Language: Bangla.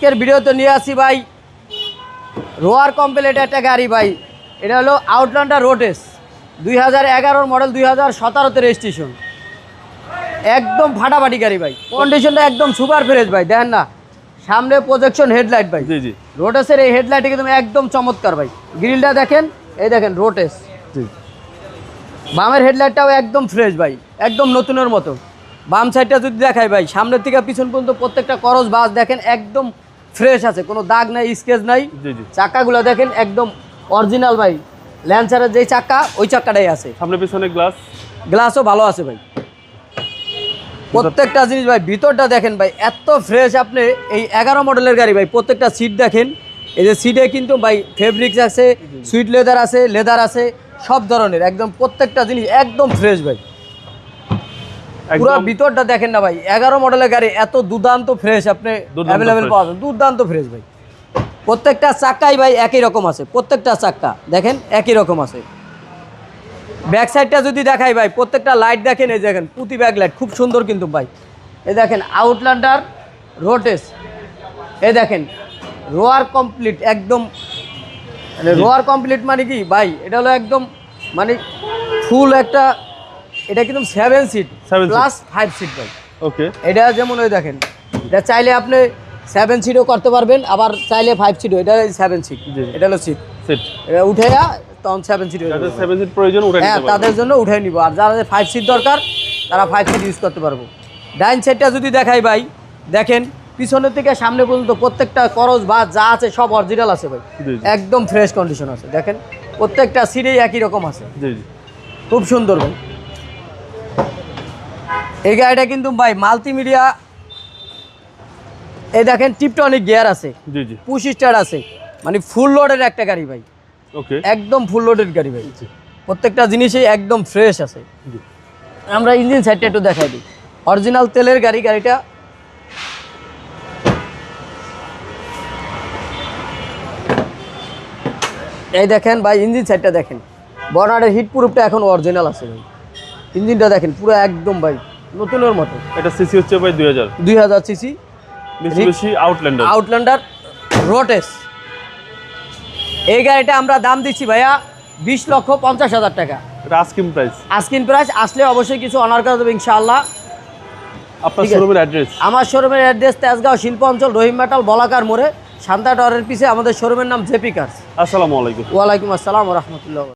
আজকের ভিডিওতে নিয়ে আসি ভাই রোয়ার কমপ্লিট একটা গাড়ি ভাই। এটা হলো আউটল্যান্ডার রোটেস 2011 মডেল 2017তে রেজিস্ট্রেশন। একদম ফাটাফাটি গাড়ি ভাই, কন্ডিশনটা একদম সুপার ফ্রেশ ভাই। দেখেন না সামনে প্রজেকশন হেডলাইট ভাই। জি জি রোটেসের এই হেডলাইট একদম চমৎকার ভাই। গ্রিলটা দেখেন, এই দেখেন রোটেস। জি বামের হেডলাইটটাও একদম ফ্রেশ ভাই, একদম নতুনের মতো। বাম সাইডটা যদি দেখাই ভাই, সামনের থেকে পিছন পর্যন্ত প্রত্যেকটা করস বাস দেখেন একদম ফ্রেশ আছে, কোনো দাগ নাই, স্কেচ নাই। জি জি চাকাগুলো দেখেন একদম অরিজিনাল ভাই। ল্যান্সারের যেই চাকা ওই চাকাটাই আছে। সামনে পিছনে গ্লাসও ভালো আছে ভাই। প্রত্যেকটা জিনিস ভাই, ভিতরটা দেখেন ভাই এত ফ্রেশ। আপনি এই 11 মডেলের গাড়ি ভাই, প্রত্যেকটা সিট দেখেন। এই যে সিটে কিন্তু ভাই ফেব্রিক্স আছে, সুইট লেদার আছে সব ধরনের। একদম প্রত্যেকটা জিনিস একদম ফ্রেশ ভাই। পুরো ভিতরটা দেখেন না ভাই, 11 মডেলের গাড়ি এত দুর্দান্ত ফ্রেশ আপনি অ্যাভেলেবেল পাবেন। দুর্দান্ত ফ্রেশ ভাই। প্রত্যেকটা চাক্কাই ভাই একই রকম আছে, প্রত্যেকটা চাক্কা দেখেন একই রকম আছে। ব্যাক সাইডটা যদি দেখাই ভাই, প্রত্যেকটা লাইট দেখেন, এই দেখেন পুঁতি ব্যাক লাইট খুব সুন্দর কিন্তু ভাই। এই দেখেন আউটল্যান্ডার রোটেস, এই দেখেন রোয়ার কমপ্লিট একদম। মানে রোয়ার কমপ্লিট মানে কি ভাই, এটা হলো একদম মানে ফুল একটা। এটা কিন্তু 7 সিট প্লাস 5 সিট ভাই। ওকে, এটা যেমন ওই দেখেন, এটা চাইলে আপনি 7 সিটও করতে পারবেন, আবার চাইলে 5 সিটও। এটা 7 সিট, এটা হলো সিট। এটা উঠে তখন 7 সিট, 7 সিট প্রয়োজন উঠে নিতে পারবেন। তাদের জন্য উঠে নিব। আর যারা 5 সিট দরকার তারা 5 সিট ইউজ করতে পারবো। ডাইন সাইডটা যদি দেখাই ভাই, দেখেন পিছনের থেকে সামনে পর্যন্ত প্রত্যেকটা করস বা যা আছে সব অরিজিনাল আছে ভাই। একদম ফ্রেশ কন্ডিশন আছে। দেখেন প্রত্যেকটা সিটেই একই রকম আছে। খুব সুন্দর ভাই। এই গাড়িটা কিন্তু ভাই মাল্টিমিডিয়া। এই দেখেন টিপটনিক গিয়ার আছে, পুশ স্টার্ট আছে, মানে ফুল লোডের একটা গাড়ি ভাই। ওকে, একদম ফুল লোডেড গাড়ি ভাই। প্রত্যেকটা জিনিসই একদম ফ্রেশ আছে। আমরা ইঞ্জিন সাইডটা একটু দেখাই দিই। অরিজিনাল তেলের গাড়ি। গাড়িটা এই দেখেন ভাই, ইঞ্জিন সাইডটা দেখেন। বর্নারের হিট প্রুফটা এখন অরিজিনাল আছে ভাই। ইঞ্জিনটা দেখেন পুরো একদম ভাই নতুনের মতো। এটা সিসি হচ্ছে ভাই 2000 সিসি মিৎসুবিশি আউটল্যান্ডার রোটেস। এই গাড়িটা আমরা দাম দিচ্ছি ভাইয়া 20,50,000 টাকা। এটা আস্কিং প্রাইস। আসলে অবশ্যই কিছু অনার করা যাবে ইনশাআল্লাহ। আপনার শোরুমের অ্যাড্রেস? আমার শোরুমের অ্যাড্রেস তেজগাঁও শিল্প অঞ্চল, রহিম মেটাল, বলাকার মোড়ে, শান্তা টাওয়ারের পিছে আমাদের শোরুমের নাম জেপি কার্স। আসসালামু আলাইকুম। ওয়ালাইকুম আসসালাম ওয়া রাহমাতুল্লাহ।